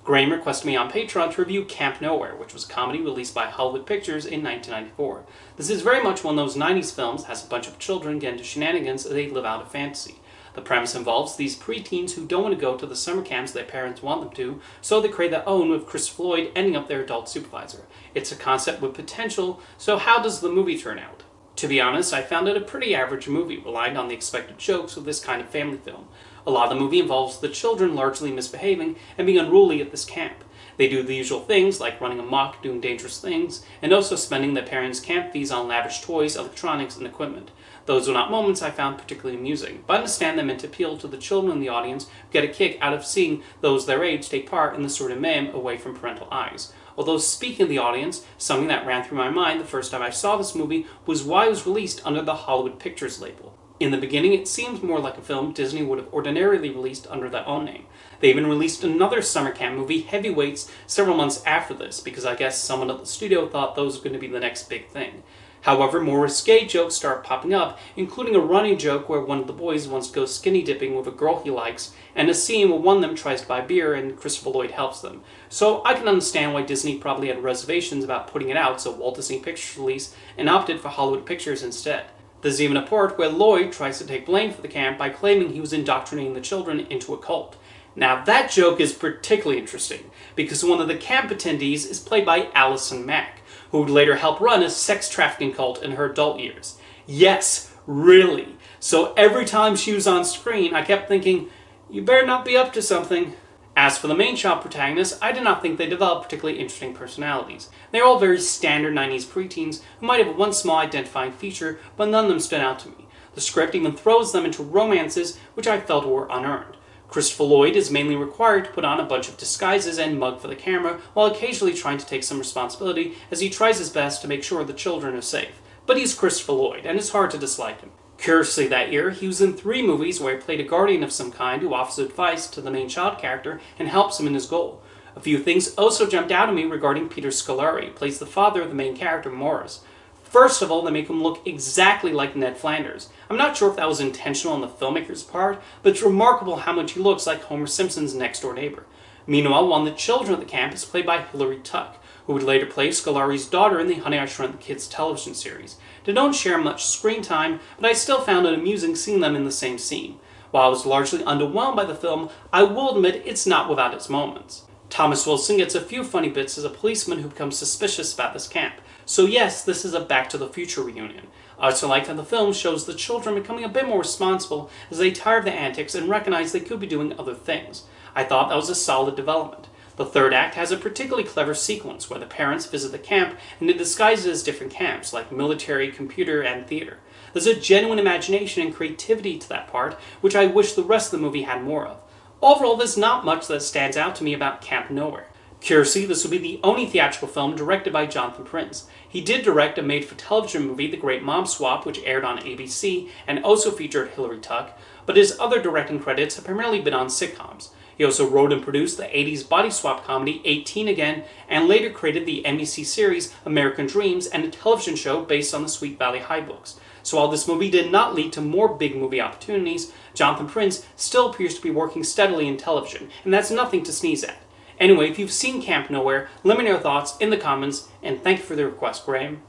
Graham requested me on Patreon to review Camp Nowhere, which was a comedy released by Hollywood Pictures in 1994. This is very much one of those 90s films that has a bunch of children get into shenanigans as they live out a fantasy. The premise involves these preteens who don't want to go to the summer camps their parents want them to, so they create their own with Christopher Lloyd ending up their adult supervisor. It's a concept with potential, so how does the movie turn out? To be honest, I found it a pretty average movie, relying on the expected jokes of this kind of family film. A lot of the movie involves the children largely misbehaving and being unruly at this camp. They do the usual things like running amok, doing dangerous things, and also spending their parents' camp fees on lavish toys, electronics, and equipment. Those were not moments I found particularly amusing, but I understand them meant to appeal to the children in the audience who get a kick out of seeing those their age take part in the sort of mayhem away from parental eyes. Although speaking of the audience, something that ran through my mind the first time I saw this movie was why it was released under the Hollywood Pictures label. In the beginning, it seemed more like a film Disney would have ordinarily released under their own name. They even released another summer camp movie, Heavyweights, several months after this, because I guess someone at the studio thought those were going to be the next big thing. However, more risque jokes start popping up, including a running joke where one of the boys wants to go skinny dipping with a girl he likes, and a scene where one of them tries to buy beer and Christopher Lloyd helps them. So I can understand why Disney probably had reservations about putting it out, so Walt Disney Pictures released and opted for Hollywood Pictures instead. There's even a part where Lloyd tries to take blame for the camp by claiming he was indoctrinating the children into a cult. Now that joke is particularly interesting, because one of the camp attendees is played by Allison Mack, who would later help run a sex trafficking cult in her adult years. Yes, really. So every time she was on screen, I kept thinking, you better not be up to something. As for the main child protagonists, I did not think they developed particularly interesting personalities. They are all very standard 90s preteens who might have one small identifying feature, but none of them stood out to me. The script even throws them into romances which I felt were unearned. Christopher Lloyd is mainly required to put on a bunch of disguises and mug for the camera, while occasionally trying to take some responsibility as he tries his best to make sure the children are safe. But he's Christopher Lloyd, and it's hard to dislike him. Curiously, that year, he was in 3 movies where he played a guardian of some kind who offers advice to the main child character and helps him in his goal. A few things also jumped out at me regarding Peter Scolari, who plays the father of the main character, Morris. First of all, they make him look exactly like Ned Flanders. I'm not sure if that was intentional on the filmmaker's part, but it's remarkable how much he looks like Homer Simpson's next-door neighbor. Meanwhile, one of the children at the camp is played by Hilary Tuck, who would later play Scolari's daughter in the Honey, I Shrunk the Kids television series. They don't share much screen time, but I still found it amusing seeing them in the same scene. While I was largely underwhelmed by the film, I will admit it's not without its moments. Thomas Wilson gets a few funny bits as a policeman who becomes suspicious about this camp. So yes, this is a Back to the Future reunion. I also like how the film shows the children becoming a bit more responsible as they tire of the antics and recognize they could be doing other things. I thought that was a solid development. The third act has a particularly clever sequence where the parents visit the camp and they disguise it as different camps, like military, computer, and theater. There's a genuine imagination and creativity to that part, which I wish the rest of the movie had more of. Overall, there's not much that stands out to me about Camp Nowhere. Curiously, this will be the only theatrical film directed by Jonathan Prince. He did direct a made-for-television movie, The Great Mom Swap, which aired on ABC and also featured Hilary Tuck, but his other directing credits have primarily been on sitcoms. He also wrote and produced the 80s body swap comedy 18 Again, and later created the NBC series American Dreams and a television show based on the Sweet Valley High books. So while this movie did not lead to more big movie opportunities, Jonathan Prince still appears to be working steadily in television, and that's nothing to sneeze at. Anyway, if you've seen Camp Nowhere, let me know your thoughts in the comments, and thank you for the request, Graham.